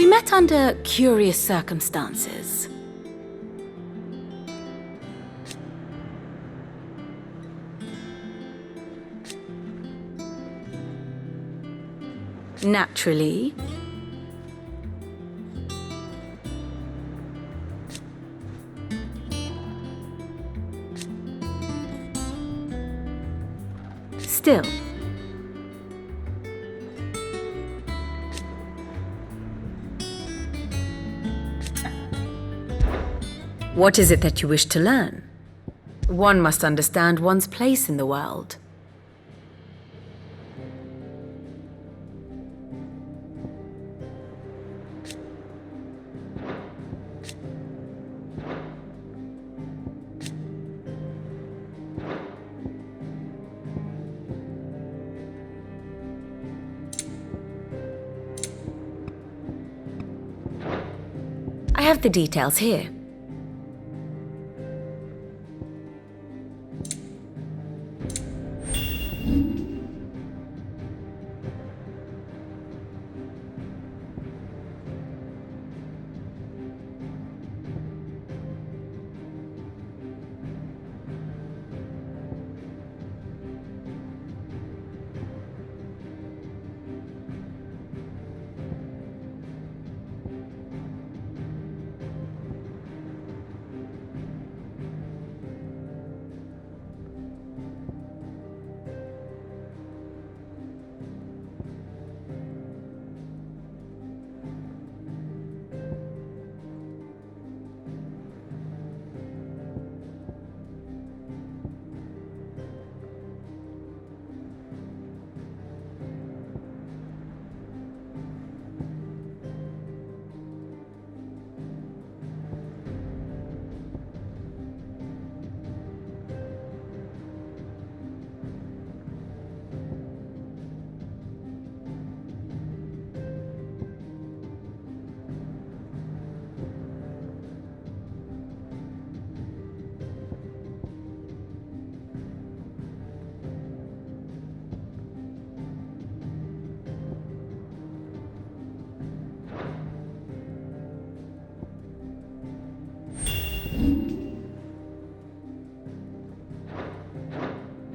We met under curious circumstances. Naturally. Still. What is it that you wish to learn? One must understand one's place in the world. I have the details here.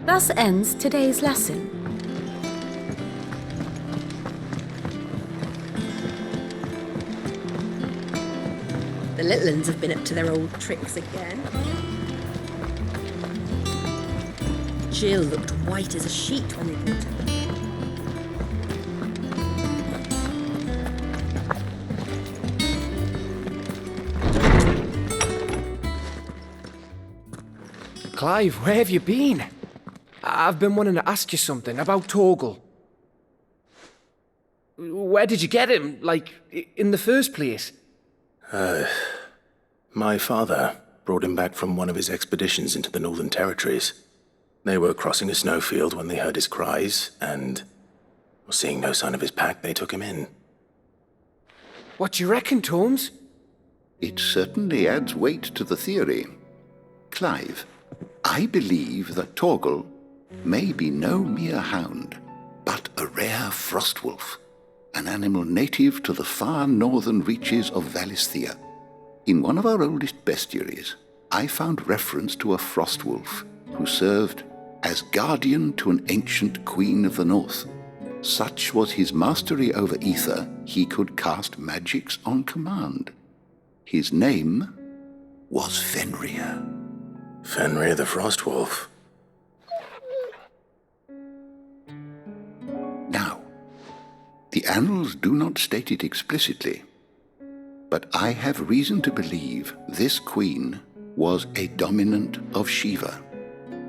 Thus ends today's lesson. The little ones have been up to their old tricks again. Jill looked white as a sheet when they brought her. Clive, where have you been? I've been wanting to ask you something about Torgal. Where did you get him, like, in the first place? My father brought him back from one of his expeditions into the Northern Territories. They were crossing a snowfield when they heard his cries, and seeing no sign of his pack, they took him in. What do you reckon, Tomes? It certainly adds weight to the theory. Clive, I believe that Torgal may be no mere hound, but a rare frostwolf, an animal native to the far northern reaches of Valisthea. In one of our oldest bestiaries, I found reference to a frostwolf who served as guardian to an ancient queen of the north. Such was his mastery over ether, he could cast magics on command. His name was Fenrir. Fenrir the Frostwolf. Now, the annals do not state it explicitly, but I have reason to believe this queen was a dominant of Shiva,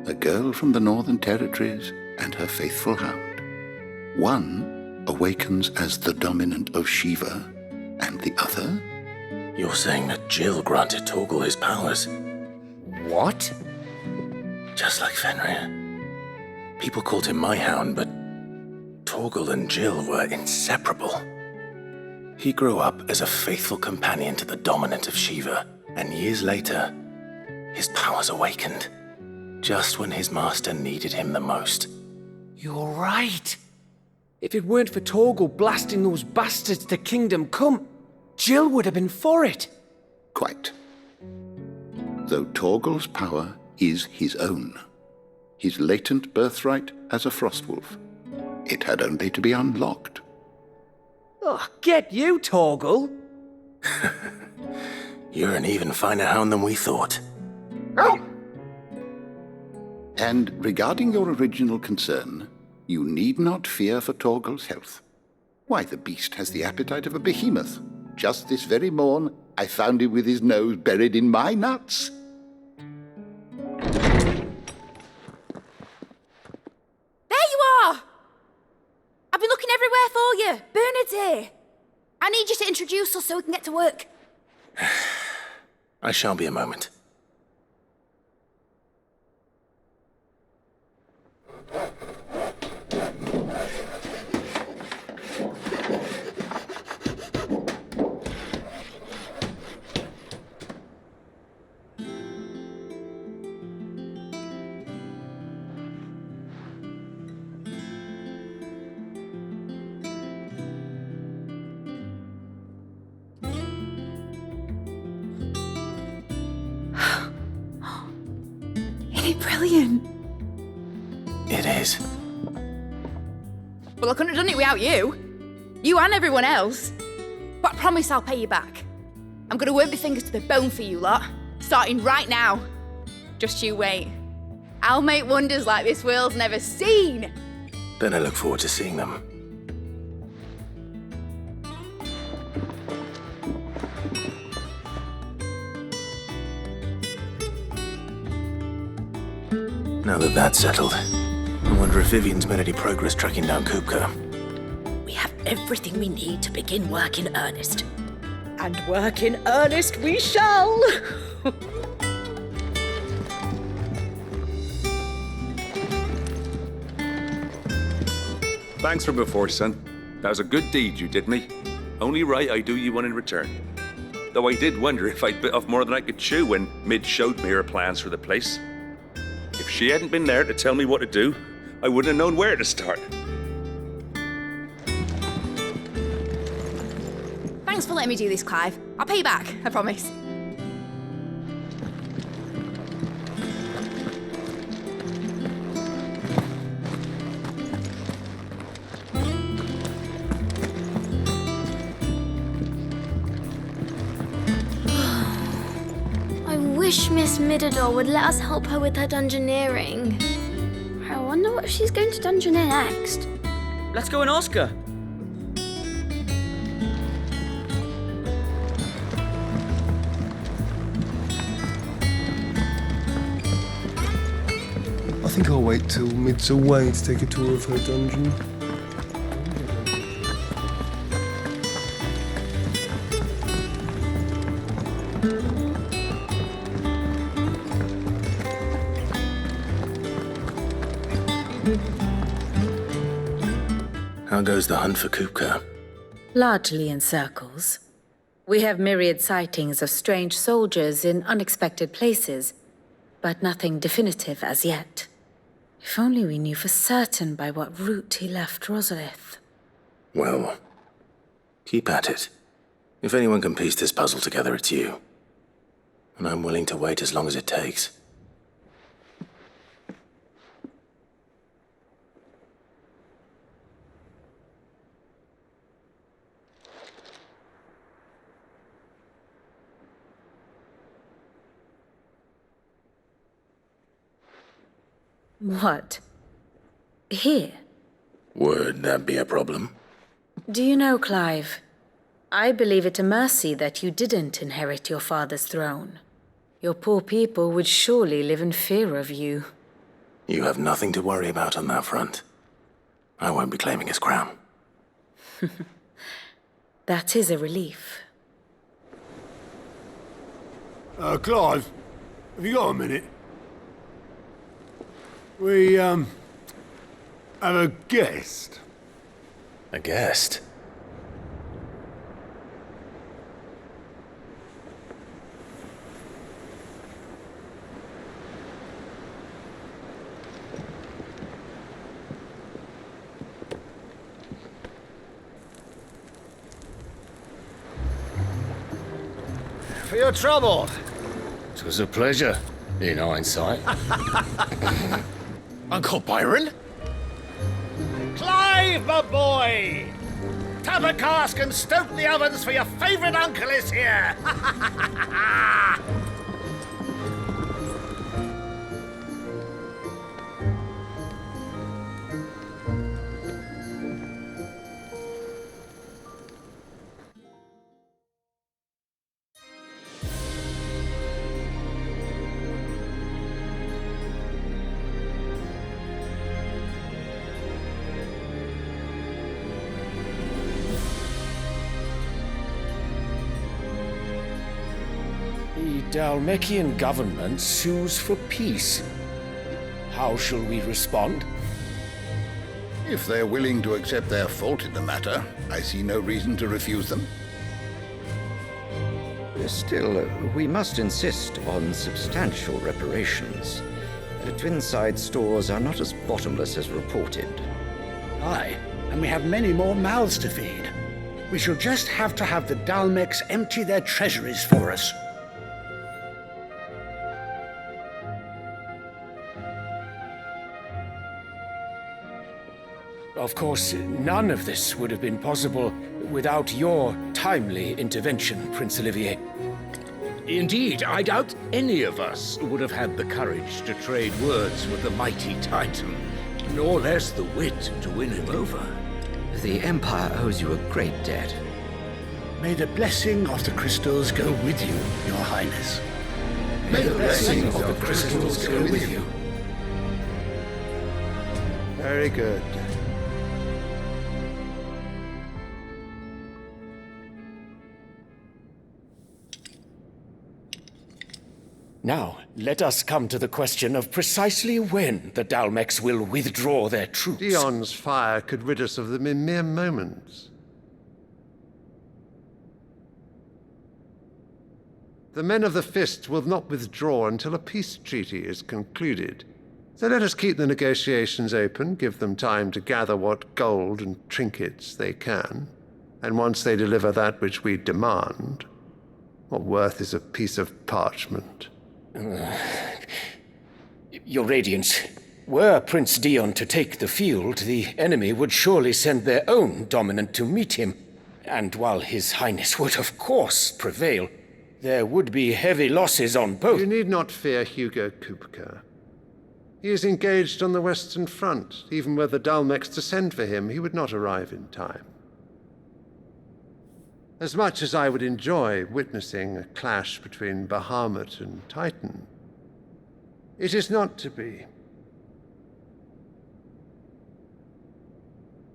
a girl from the Northern Territories and her faithful hound. One awakens as the dominant of Shiva, and the other? You're saying that Jill granted Torgal his powers? What? Just like Fenrir. People called him my hound, but Torgal and Jill were inseparable. He grew up as a faithful companion to the dominant of Shiva, and years later, his powers awakened, just when his master needed him the most. You're right. If it weren't for Torgal blasting those bastards to Kingdom Come, Jill would have been for it. Quite. Though Torgal's power is his own, his latent birthright as a Frostwolf. It had only to be unlocked. Oh, get you, Torgal. You're an even finer hound than we thought. And regarding your original concern, you need not fear for Torgal's health. Why, the beast has the appetite of a behemoth. Just this very morn, I found him with his nose buried in my nuts. There you are! I've been looking everywhere for you. Bernard's here. I need you to introduce us so we can get to work. I shall be a moment. Brilliant. It is. Well, I couldn't have done it without you. You and everyone else. But I promise I'll pay you back. I'm gonna work my fingers to the bone for you lot, starting right now. Just you wait. I'll make wonders like this world's never seen. Then I look forward to seeing them. Now that that's settled, I wonder if Vivian's made any progress tracking down Kupka. We have everything we need to begin work in earnest. And work in earnest we shall! Thanks for before, son. That was a good deed you did me. Only right I do you one in return. Though I did wonder if I'd bit off more than I could chew when Mid showed me her plans for the place. If she hadn't been there to tell me what to do, I wouldn't have known where to start. Thanks for letting me do this, Clive. I'll pay you back, I promise. I wish Miss Midador would let us help her with her dungeoneering. I wonder what she's going to dungeoneer next. Let's go and ask her. I think I'll wait till Mid's away to take a tour of her dungeon. How goes the hunt for Kupka? Largely in circles. We have myriad sightings of strange soldiers in unexpected places, but nothing definitive as yet. If only we knew for certain by what route he left Rosalith. Well, keep at it. If anyone can piece this puzzle together, it's you. And I'm willing to wait as long as it takes. What? Here? Would that be a problem? Do you know, Clive, I believe it a mercy that you didn't inherit your father's throne. Your poor people would surely live in fear of you. You have nothing to worry about on that front. I won't be claiming his crown. That is a relief. Clive, have you got a minute? We, have a guest. A guest? for your trouble. It was a pleasure, in hindsight. Uncle Byron? Clive, my boy! Tap a cask and stoke the ovens for your favourite uncle is here! The Dalmekian government sues for peace. How shall we respond? If they're willing to accept their fault in the matter, I see no reason to refuse them. Still, we must insist on substantial reparations. The Twinside stores are not as bottomless as reported. Aye, and we have many more mouths to feed. We shall just have to have the Dalmeks empty their treasuries for us. Of course, none of this would have been possible without your timely intervention, Prince Olivier. Indeed, I doubt any of us would have had the courage to trade words with the mighty Titan, nor less the wit to win him over. The Empire owes you a great debt. May the blessing of the crystals go with you, Your Highness. May the blessing of the crystals go with you. Very good. Now, let us come to the question of precisely when the Dalmeks will withdraw their troops. Dion's fire could rid us of them in mere moments. The men of the Fist will not withdraw until a peace treaty is concluded. So let us keep the negotiations open, give them time to gather what gold and trinkets they can, and once they deliver that which we demand, what worth is a piece of parchment? Your Radiance, were Prince Dion to take the field, the enemy would surely send their own dominant to meet him. And while His Highness would of course prevail, there would be heavy losses on both. You need not fear Hugo Kupka. He is engaged on the Western Front. Even were the Dalmeks to send for him, he would not arrive in time. As much as I would enjoy witnessing a clash between Bahamut and Titan, it is not to be.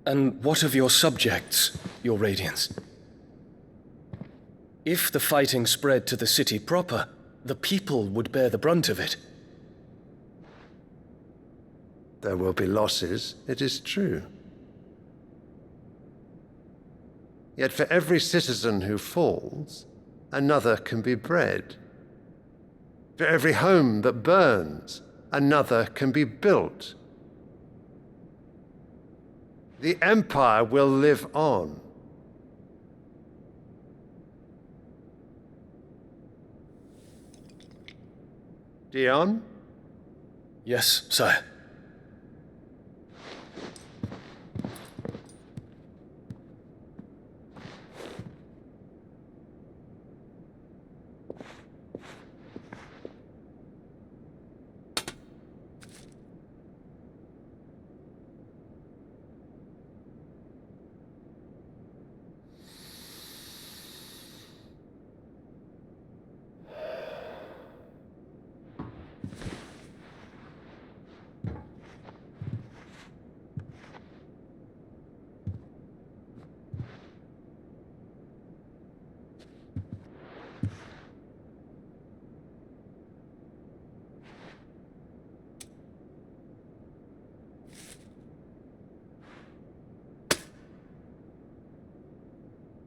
And what of your subjects, Your Radiance? If the fighting spread to the city proper, the people would bear the brunt of it. There will be losses, it is true. Yet for every citizen who falls, another can be bred. For every home that burns, another can be built. The Empire will live on. Dion? Yes, sire.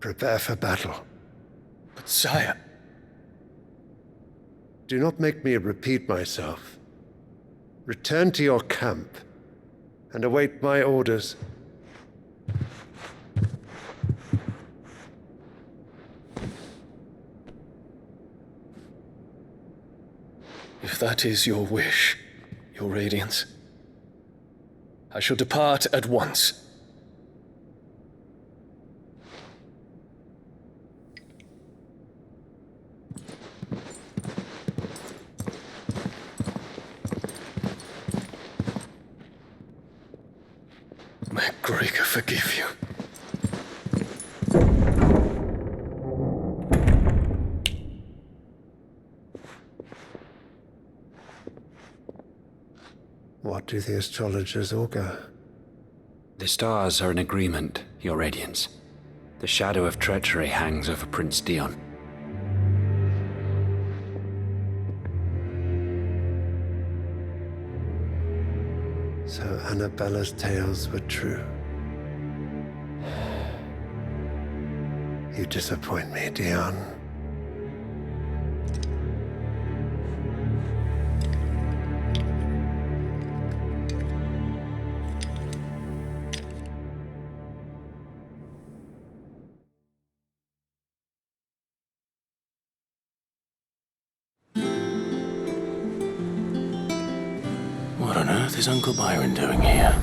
Prepare for battle. But sire... Do not make me repeat myself. Return to your camp and await my orders. that is your wish, Your Radiance, I shall depart at once. May Gregor forgive you. What do the astrologers augur? The stars are in agreement, Your Radiance. The shadow of treachery hangs over Prince Dion. So Annabella's tales were true. You disappoint me, Dion. What on earth is Uncle Byron doing here?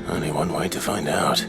Only one way to find out.